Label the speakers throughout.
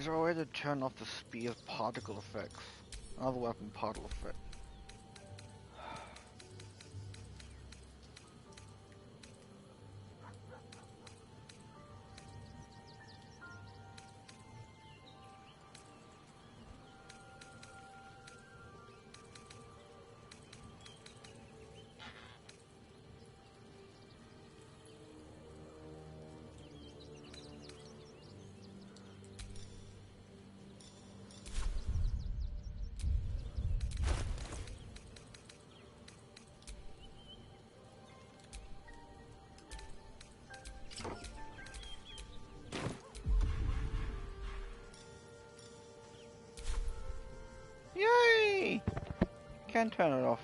Speaker 1: Is there a way to turn off the spear's particle effects? Another weapon particle effect. Yay! Can't turn it off.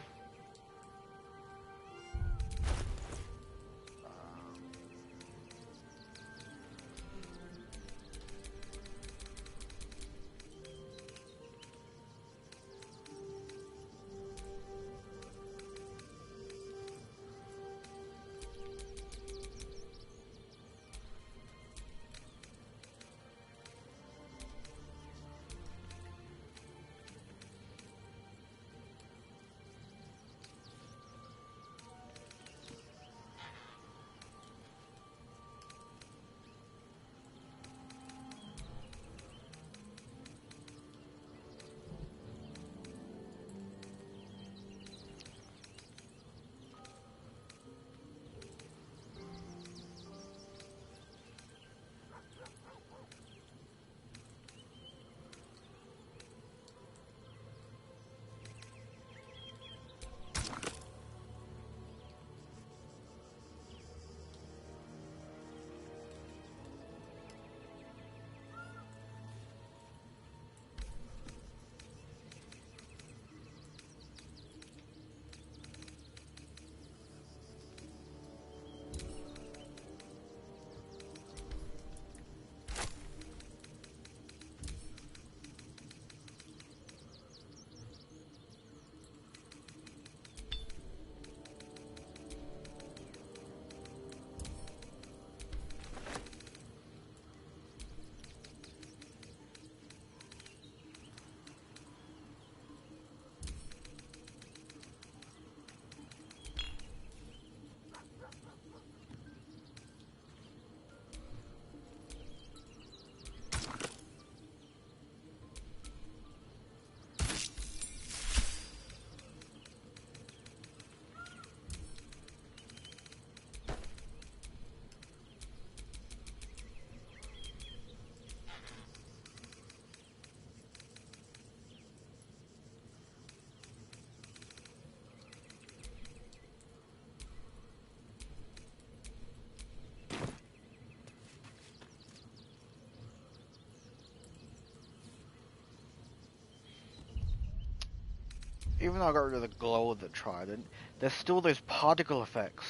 Speaker 1: Even though I got rid of the glow of the trident, there's still those particle effects.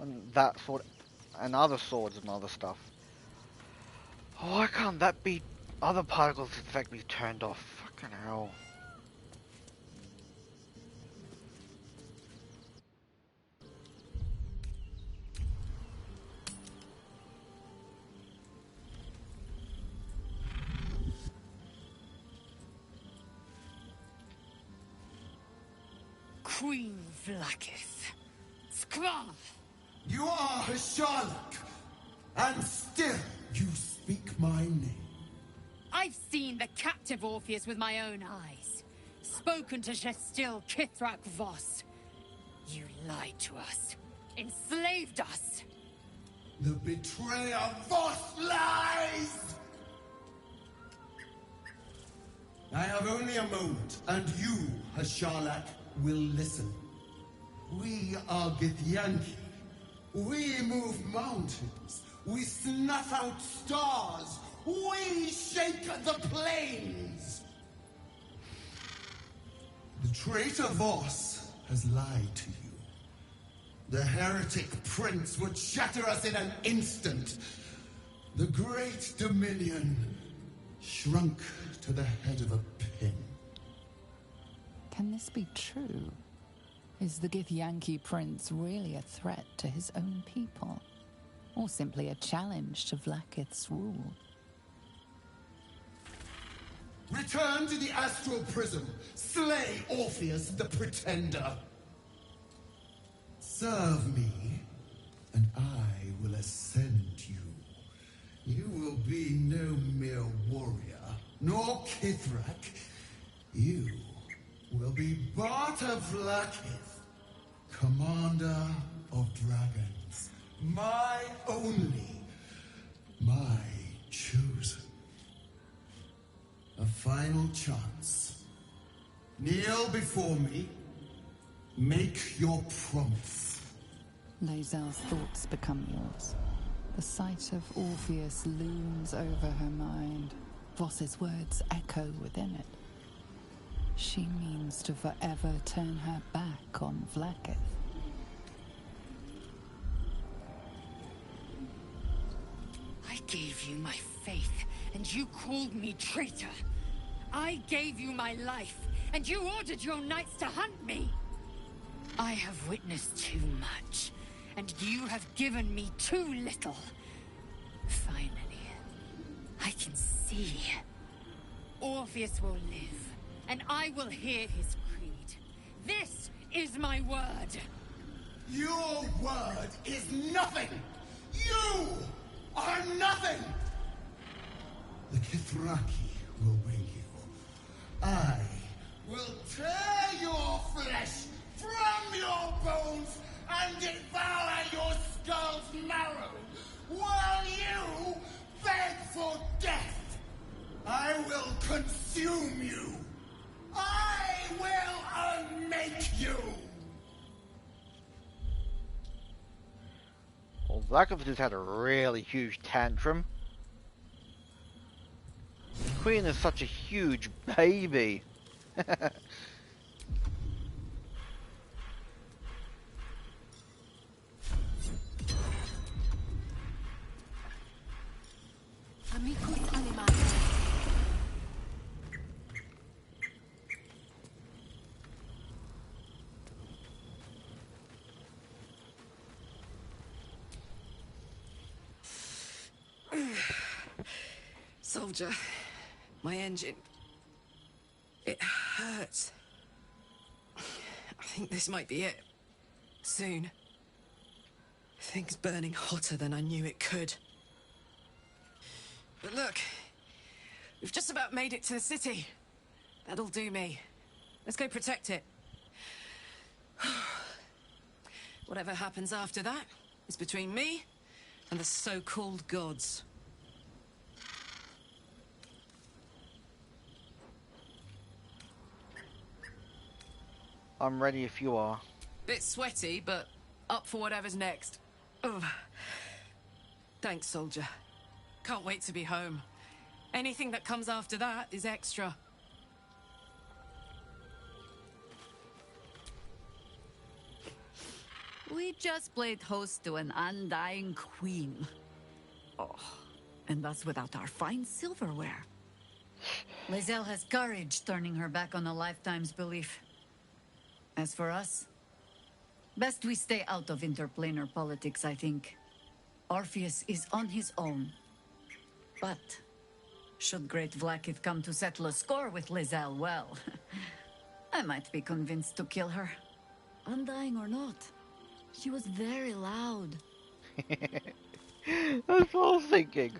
Speaker 1: And that sword, and other swords and other stuff. Oh, why can't that be, other particles effect be turned off? Fucking hell.
Speaker 2: Queen Vlaakith. Skrull!
Speaker 3: You are Hasharlok, and still you speak my name.
Speaker 2: I've seen the captive Orpheus with my own eyes. Spoken to Gestil Kithrak Voss. You lied to us. Enslaved us.
Speaker 3: The betrayer Voss lies! I have only a moment, and you, Hasharlok, will listen. We are Githyanki. We move mountains. We snuff out stars. We shake the plains. The traitor Voss has lied to you. The heretic prince would shatter us in an instant. The great dominion shrunk to the head of a pin.
Speaker 4: Can this be true? Is the Githyanki prince really a threat to his own people? Or simply a challenge to Vlaakith's rule?
Speaker 3: Return to the astral prism. Slay Orpheus the Pretender. Serve me, and I will ascend you. You will be no mere warrior, nor Kithrak. You will be Barta Vlaakith, commander of dragons. My only, my chosen. A final chance. Kneel before me. Make your promise.
Speaker 4: Lae'zel's thoughts become yours. The sight of Orpheus looms over her mind. Voss's words echo within it. She means to forever turn her back on Vlaakith.
Speaker 2: I gave you my faith, and you called me traitor. I gave you my life, and you ordered your knights to hunt me. I have witnessed too much, and you have given me too little. Finally, I can see. Orpheus will live, and I will hear his creed. This is my word.
Speaker 3: Your word is nothing! You are nothing! The Kithraki will bring you. I will tear your flesh from your bones and devour your skull's marrow while you beg for death. I will consume you. I will unmake you.
Speaker 1: Well, Vlaakith just had a really huge tantrum. The Queen is such a huge baby.
Speaker 2: Amicus animae.
Speaker 5: Soldier, my engine. It hurts. I think this might be it. Soon. Things burning hotter than I knew it could. But look, we've just about made it to the city. That'll do me. Let's go protect it. Whatever happens after that is between me and the so-called gods.
Speaker 1: I'm ready if you are.
Speaker 5: Bit sweaty, but up for whatever's next. Ugh. Thanks, soldier. Can't wait to be home. Anything that comes after that is extra.
Speaker 6: We just played host to an undying queen. Oh, and that's without our fine silverware. Lae'zel has courage, turning her back on a lifetime's belief. As for us, best we stay out of interplanar politics, I think. Orpheus is on his own. But should great Vlaakith come to settle a score with Lae'zel, well, I might be convinced to kill her. Undying or not, she was very loud.
Speaker 1: That's what I was thinking.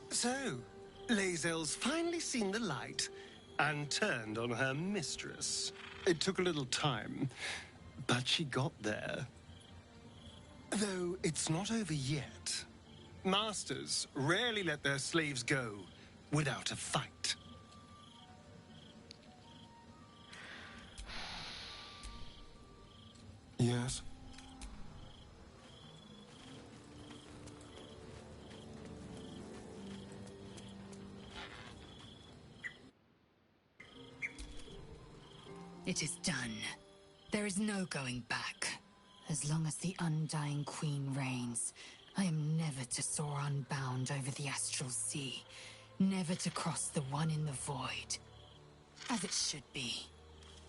Speaker 7: So, Lae'zel's finally seen the light and turned on her mistress. It took a little time, but she got there. Though it's not over yet. Masters rarely let their slaves go without a fight. Yes?
Speaker 2: It is done. There is no going back. As long as the Undying Queen reigns, I am never to soar unbound over the astral sea. Never to cross the one in the void. As it should be.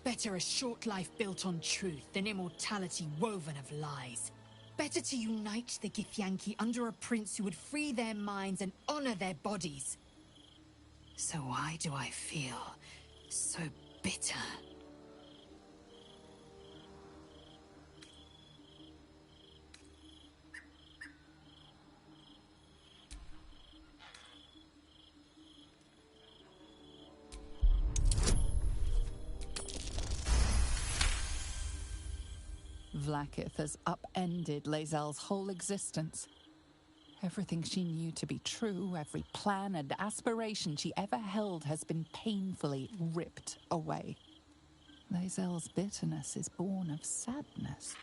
Speaker 2: Better a short life built on truth than immortality woven of lies. Better to unite the Githyanki under a prince who would free their minds and honor their bodies. So why do I feel so bitter?
Speaker 4: Vlaakith has upended Lae'zel's whole existence. Everything she knew to be true, every plan and aspiration she ever held has been painfully ripped away. Lae'zel's bitterness is born of sadness.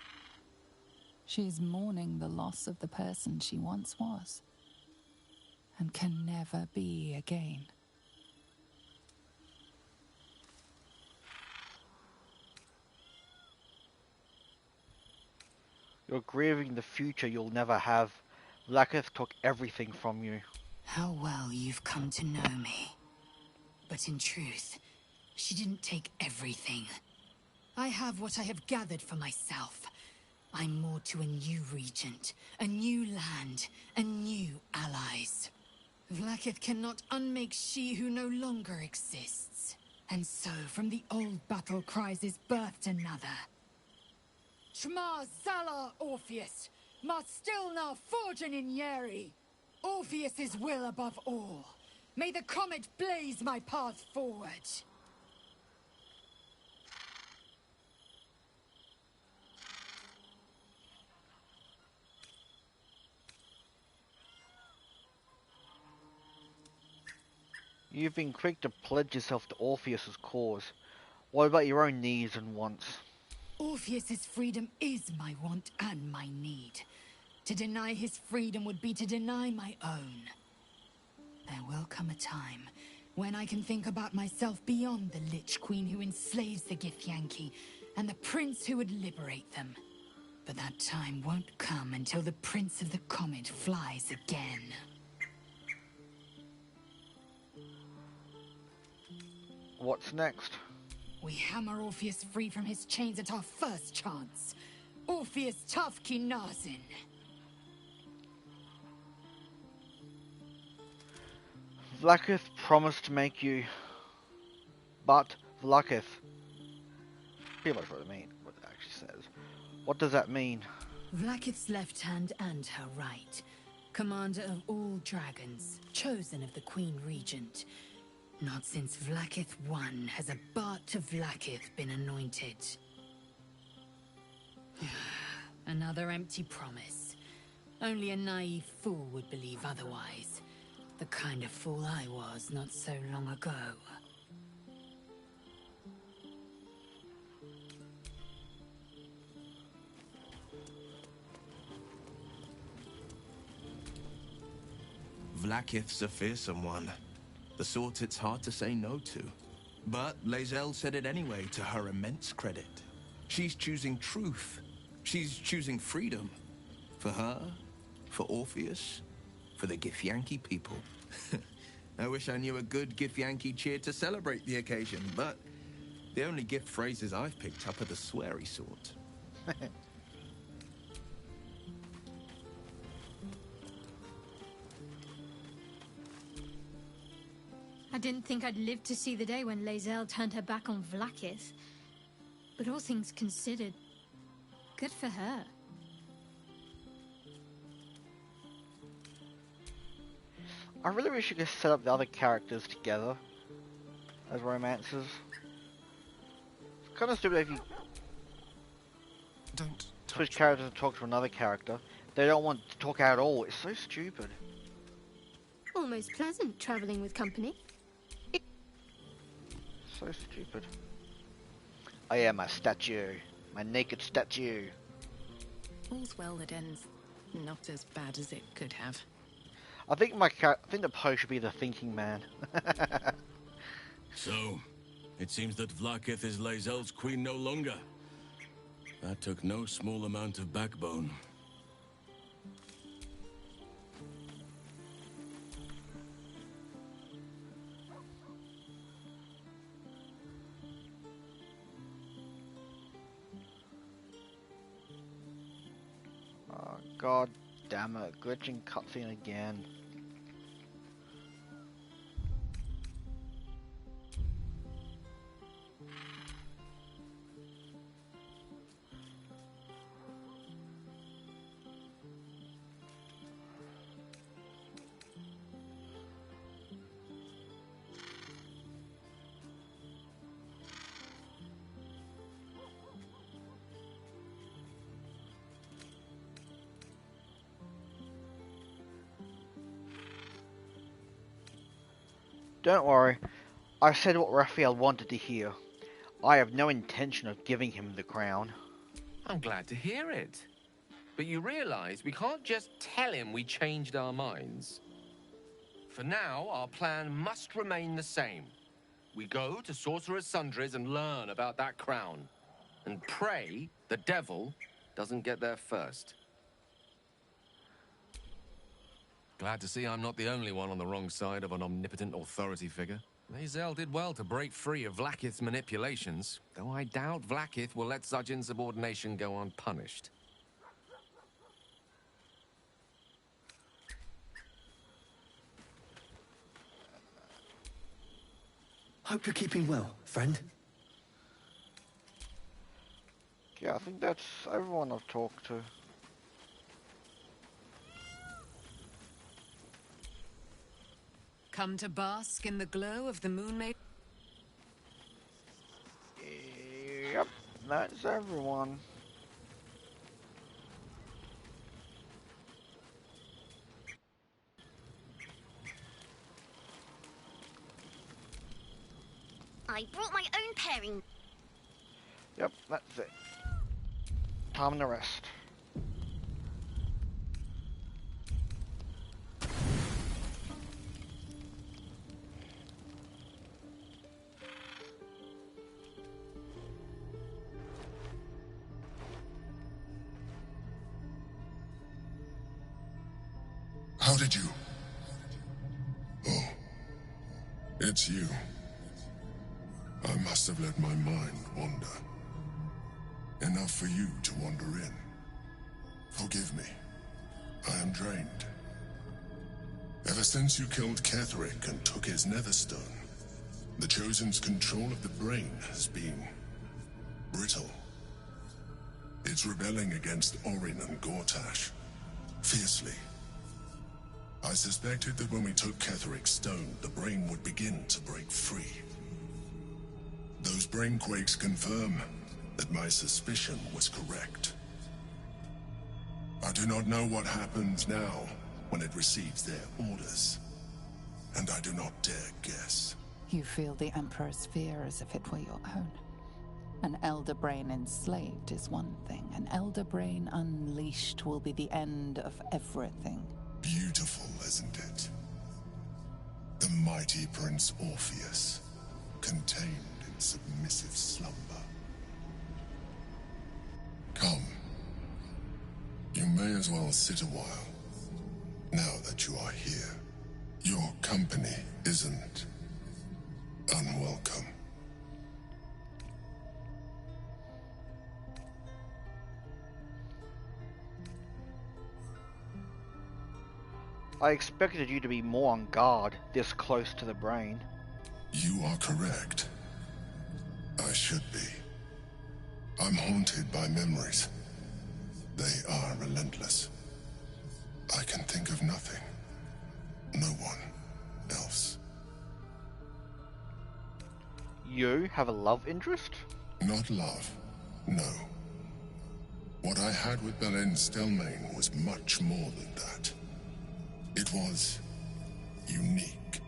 Speaker 4: She is mourning the loss of the person she once was, and can never be again.
Speaker 1: You're grieving the future you'll never have. Vlaakith took everything from you.
Speaker 2: How well you've come to know me. But in truth, she didn't take everything. I have what I have gathered for myself. I'm moored to a new regent, a new land, and new allies. Vlaakith cannot unmake she who no longer exists. And so, from the old battle cries is birthed another. Shma Zalar Orpheus, Ma Stilnar Forgin in Yeri. Orpheus's will above all. May the comet blaze my path forward.
Speaker 1: You've been quick to pledge yourself to Orpheus's cause. What about your own needs and wants?
Speaker 2: Orpheus's freedom is my want and my need. To deny his freedom would be to deny my own. There will come a time when I can think about myself beyond the Lich Queen who enslaves the Githyanki and the prince who would liberate them. But that time won't come until the Prince of the Comet flies again.
Speaker 1: What's next?
Speaker 2: We hammer Orpheus free from his chains at our first chance. Orpheus Tafki Nazin.
Speaker 1: Vlaakith promised to make you... But Vlaakith... Pretty much what it actually says. What does that mean?
Speaker 2: Vlaakith's left hand and her right. Commander of all dragons, chosen of the Queen Regent. Not since Vlaakith I has a Bart of Vlaakith been anointed. Another empty promise. Only a naive fool would believe otherwise. The kind of fool I was not so long ago.
Speaker 8: Vlaakith's a fearsome one. The sort it's hard to say no to. But Lae'zel said it anyway, to her immense credit. She's choosing truth. She's choosing freedom. For her, for Orpheus, for the Githyanki people. I wish I knew a good Githyanki cheer to celebrate the occasion, but the only gift phrases I've picked up are the sweary sort.
Speaker 9: I didn't think I'd live to see the day when Lae'zel turned her back on Vlaakith. But all things considered, good for her.
Speaker 1: I really wish you could set up the other characters together as romances. It's kind of stupid if you
Speaker 7: Don't
Speaker 1: switch
Speaker 7: touch
Speaker 1: characters and talk to another character. They don't want to talk at all. It's so stupid.
Speaker 9: Almost pleasant traveling with company.
Speaker 1: So stupid. I am a statue. My naked statue.
Speaker 5: All's well that ends not as bad as it could have.
Speaker 1: I think the post should be the thinking man.
Speaker 10: So, it seems that Vlaakith is Lae'zel's queen no longer. That took no small amount of backbone.
Speaker 1: God damn it, glitching cutscene again. Don't worry, I said what Raphael wanted to hear. I have no intention of giving him the crown.
Speaker 11: I'm glad to hear it. But you realize we can't just tell him we changed our minds. For now, our plan must remain the same. We go to Sorcerer's Sundries and learn about that crown. And pray the devil doesn't get there first.
Speaker 12: Glad to see I'm not the only one on the wrong side of an omnipotent authority figure. Lae'zel did well to break free of Vlaakith's manipulations, though I doubt Vlaakith will let such insubordination go unpunished.
Speaker 13: Hope you're keeping well, friend.
Speaker 1: Yeah, I think that's everyone I've talked to.
Speaker 6: Come to bask in the glow of the moon maid.
Speaker 1: Yep, that's everyone.
Speaker 14: I brought my own pairing.
Speaker 1: Yep, that's it. Time to rest.
Speaker 15: How did you? Oh, it's you. I must have let my mind wander. Enough for you to wander in. Forgive me. I am drained. Ever since you killed Ketheric and took his netherstone, the Chosen's control of the brain has been brittle. It's rebelling against Orin and Gortash, fiercely. I suspected that when we took Ketheric's stone, the brain would begin to break free. Those brain quakes confirm that my suspicion was correct. I do not know what happens now when it receives their orders, and I do not dare guess.
Speaker 4: You feel the Emperor's fear as if it were your own. An elder brain enslaved is one thing. An elder brain unleashed will be the end of everything.
Speaker 15: Beautiful, isn't it? The mighty Prince Orpheus, contained in submissive slumber. Come. You may as well sit a while, now that you are here. Your company isn't unwelcome.
Speaker 1: I expected you to be more on guard, this close to the brain.
Speaker 15: You are correct. I should be. I'm haunted by memories. They are relentless. I can think of nothing. No one else.
Speaker 1: You have a love interest?
Speaker 15: Not love, no. What I had with Belen Stelmane was much more than that. It was unique,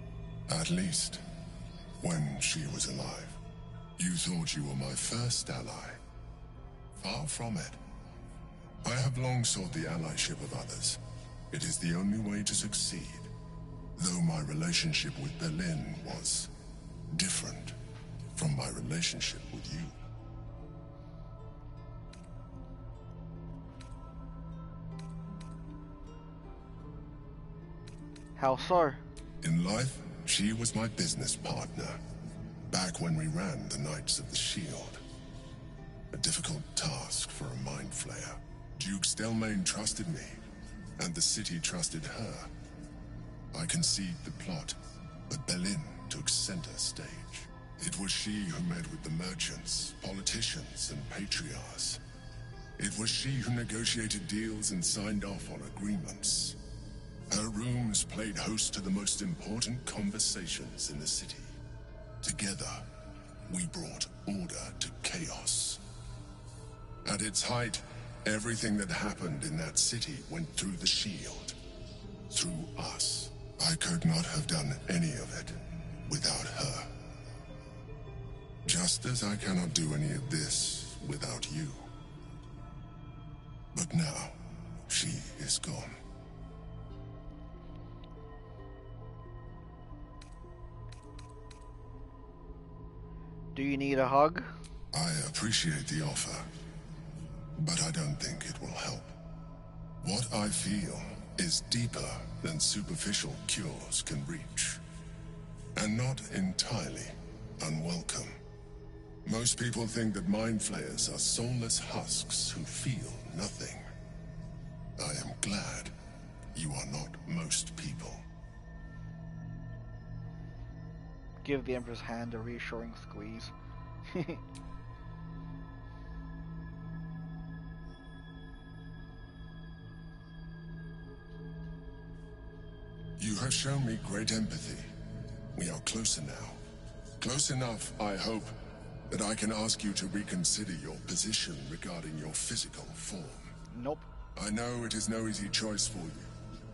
Speaker 15: at least when she was alive. You thought you were my first ally. Far from it. I have long sought the allyship of others. It is the only way to succeed. Though my relationship with Berlin was different from my relationship with you.
Speaker 1: How so?
Speaker 15: In life, she was my business partner. Back when we ran the Knights of the Shield. A difficult task for a mind flayer. Duke Stelmane trusted me and the city trusted her. I conceived the plot, but Berlin took center stage. It was she who met with the merchants, politicians, and patriarchs. It was she who negotiated deals and signed off on agreements. Her rooms played host to the most important conversations in the city. Together, we brought order to chaos. At its height, everything that happened in that city went through the shield. Through us. I could not have done any of it without her. Just as I cannot do any of this without you. But now, she is gone.
Speaker 1: Do you need a hug?
Speaker 15: I appreciate the offer, but I don't think it will help. What I feel is deeper than superficial cures can reach, and not entirely unwelcome. Most people think that mind flayers are soulless husks who feel nothing. I am glad you are not most people.
Speaker 1: Give the Emperor's hand a reassuring squeeze.
Speaker 15: You have shown me great empathy. We are closer now. Close enough, I hope, that I can ask you to reconsider your position regarding your physical form.
Speaker 1: Nope.
Speaker 15: I know it is no easy choice for you,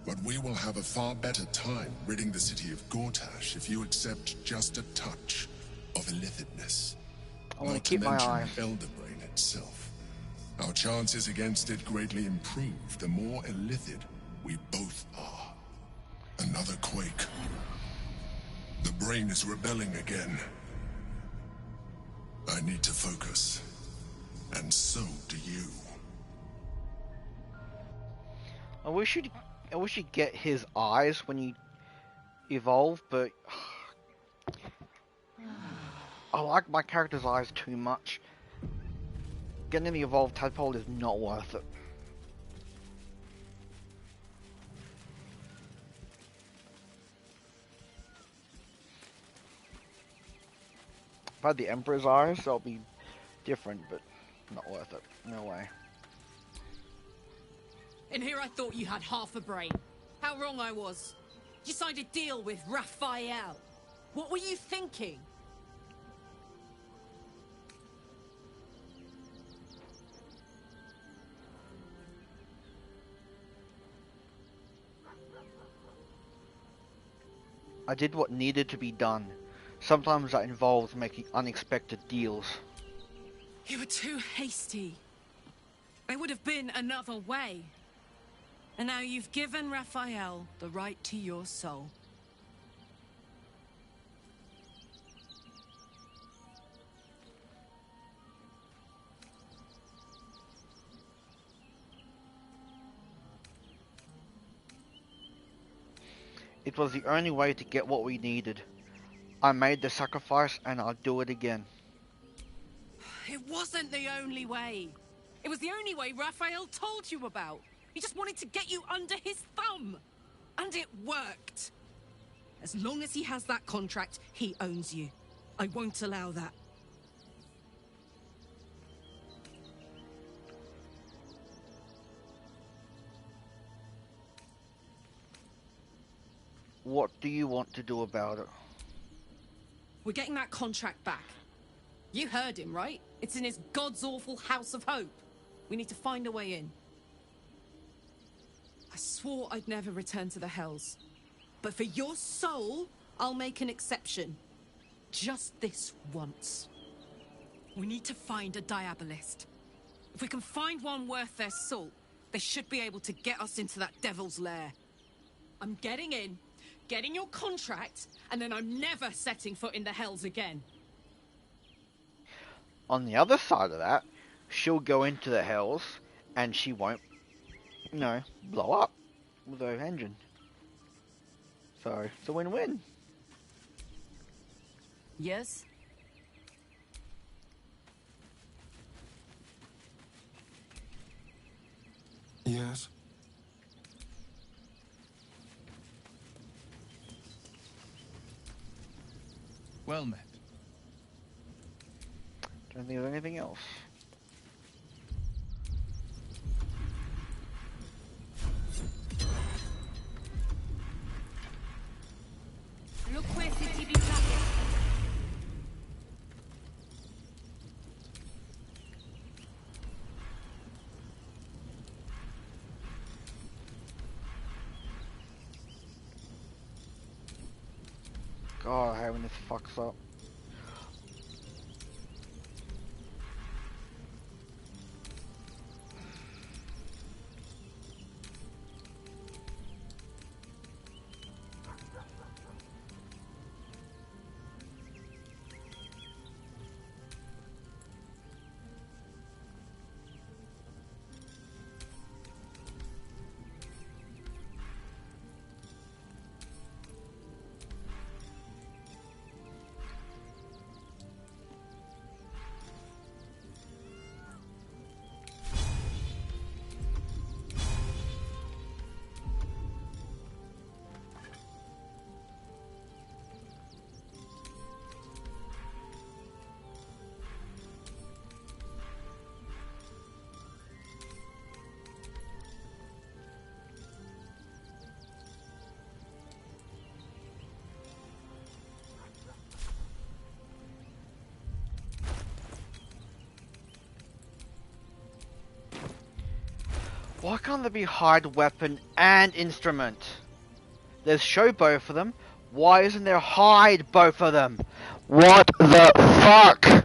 Speaker 15: but we will have a far better time ridding the city of Gortash if you accept just a touch of illithidness.
Speaker 1: I want to keep my eyes.
Speaker 15: Elderbrain itself. Our chances against it greatly improve the more illithid we both are. Another quake. The brain is rebelling again. I need to focus. And so do you.
Speaker 1: I wish you'd get his eyes when you evolve, but I like my character's eyes too much. Getting the evolved tadpole is not worth it. If I had the Emperor's eyes, that'll be different, but not worth it. No way.
Speaker 2: In here I thought you had half a brain. How wrong I was. You signed a deal with Raphael. What were you thinking?
Speaker 1: I did what needed to be done. Sometimes that involves making unexpected deals.
Speaker 2: You were too hasty. There would have been another way. And now you've given Raphael the right to your soul.
Speaker 1: It was the only way to get what we needed. I made the sacrifice and I'll do it again.
Speaker 2: It wasn't the only way. It was the only way Raphael told you about. He just wanted to get you under his thumb. And it worked. As long as he has that contract, he owns you. I won't allow that.
Speaker 1: What do you want to do about it?
Speaker 2: We're getting that contract back. You heard him, right? It's in his god's awful House of Hope. We need to find a way in. I swore I'd never return to the Hells. But for your soul, I'll make an exception. Just this once. We need to find a Diabolist. If we can find one worth their salt, they should be able to get us into that devil's lair. I'm getting in, getting your contract, and then I'm never setting foot in the Hells again.
Speaker 1: On the other side of that, she'll go into the Hells, and she won't, blow up with her engine. So, it's a win-win.
Speaker 6: Yes?
Speaker 7: Yes?
Speaker 8: Well met.
Speaker 1: Don't think there's anything else.
Speaker 2: Look where city be blackest.
Speaker 1: God, I hate when this fucks up. Why can't there be hide weapon and instrument? There's show both of them. Why isn't there hide both of them? What the fuck?